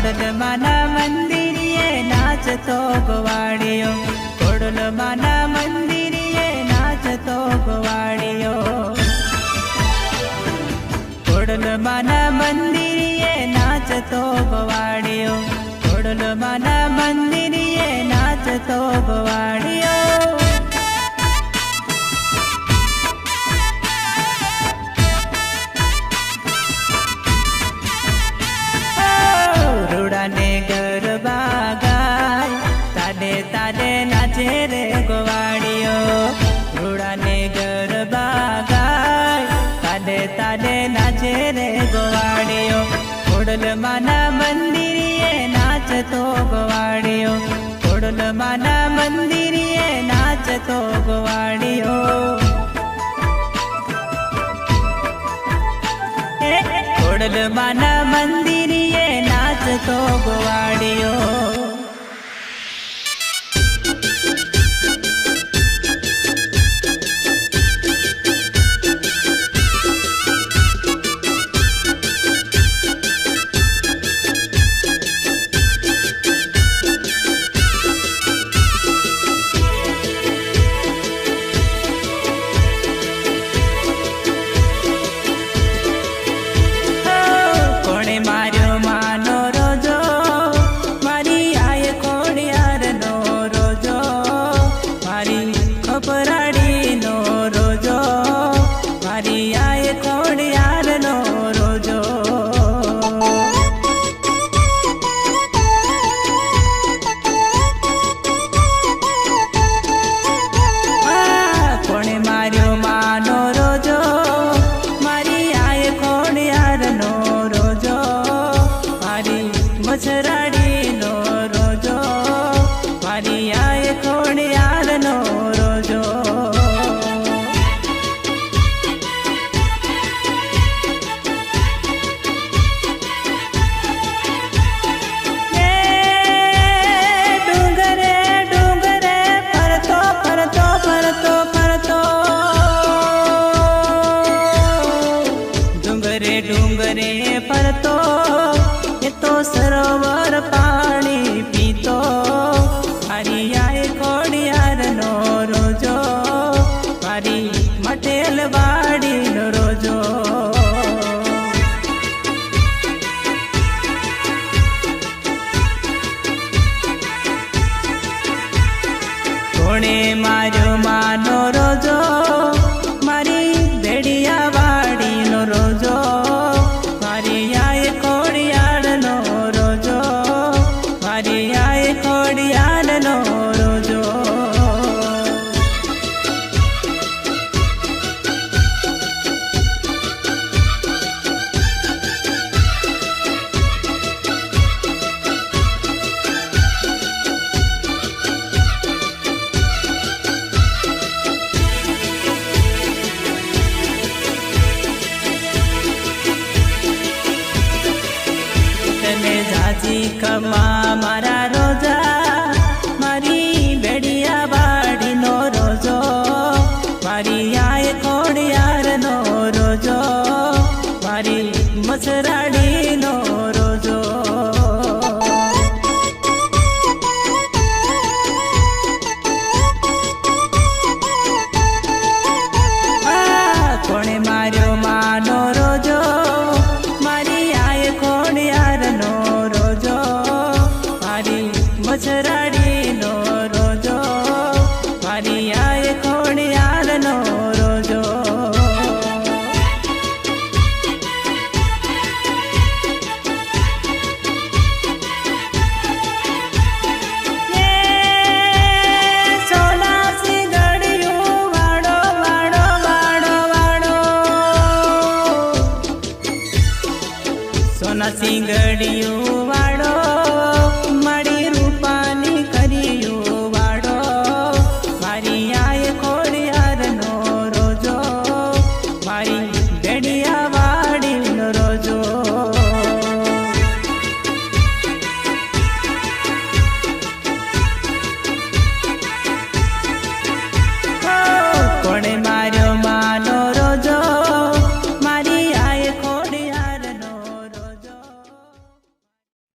ખોડલમાના મંદિરે નાચતો ગવાડિયો, ખોડલમાના મંદિરે નાચતો ગવાડિયો, ખોડલમાના મંદિરે નાચતો ગવાડિયો, ખોડલમાના મંદિરે નાચતો ગવાડિયો. રૂડાને ગરબા ગાય તાડે તાડે નાચે રે ગવાડિયો, રૂડાને ગરબા ગાય તાડે તાડે નાચે રે ગવાડિયો, ખોડલમાના મંદિરે નાચતો ગવાડિયો, ખોડલમાના મંદિરે નાચતો ગવાડિયો, ખોડલમાના મંદિરે નાચતો ગવાડિયો. મસરાડીનો રોજો મારી આય ખોડિયારનો રોજો, ડુંગરે ડુંગરે ફરતો ફરતો ફરતો ફરતો, ડુંગરે ડુંગરે ફરતો તો સરોવર પાણી પીતો, મારી આય ખોડિયારનો રોજો મારી મટેલ વાડીનો રોજો. કોણે માર્યો માનો રોજો મારી ભેડિયા વાડીનો રોજો, મારી આય ખોડિયારનો રોજો મારી આય ખોડિયારનો રોજો. જાજી ખમા મારા રોજા મારી ભેડિયા વાડીનો રોજો, મારી આય ખોડિયારનો રોજો મારી મસરાડીનો રોજો. કોણે માર્યો માનો રોજો મારી આય ખોડિયારનો રોજો મારી મસરાડીનો રોજો મારી આય ખોડિયારનો રોજો. સોનાસી ગળ્યું વાડો વાડો વાડો વાડો, સોનાસી ગળ્યું વાડો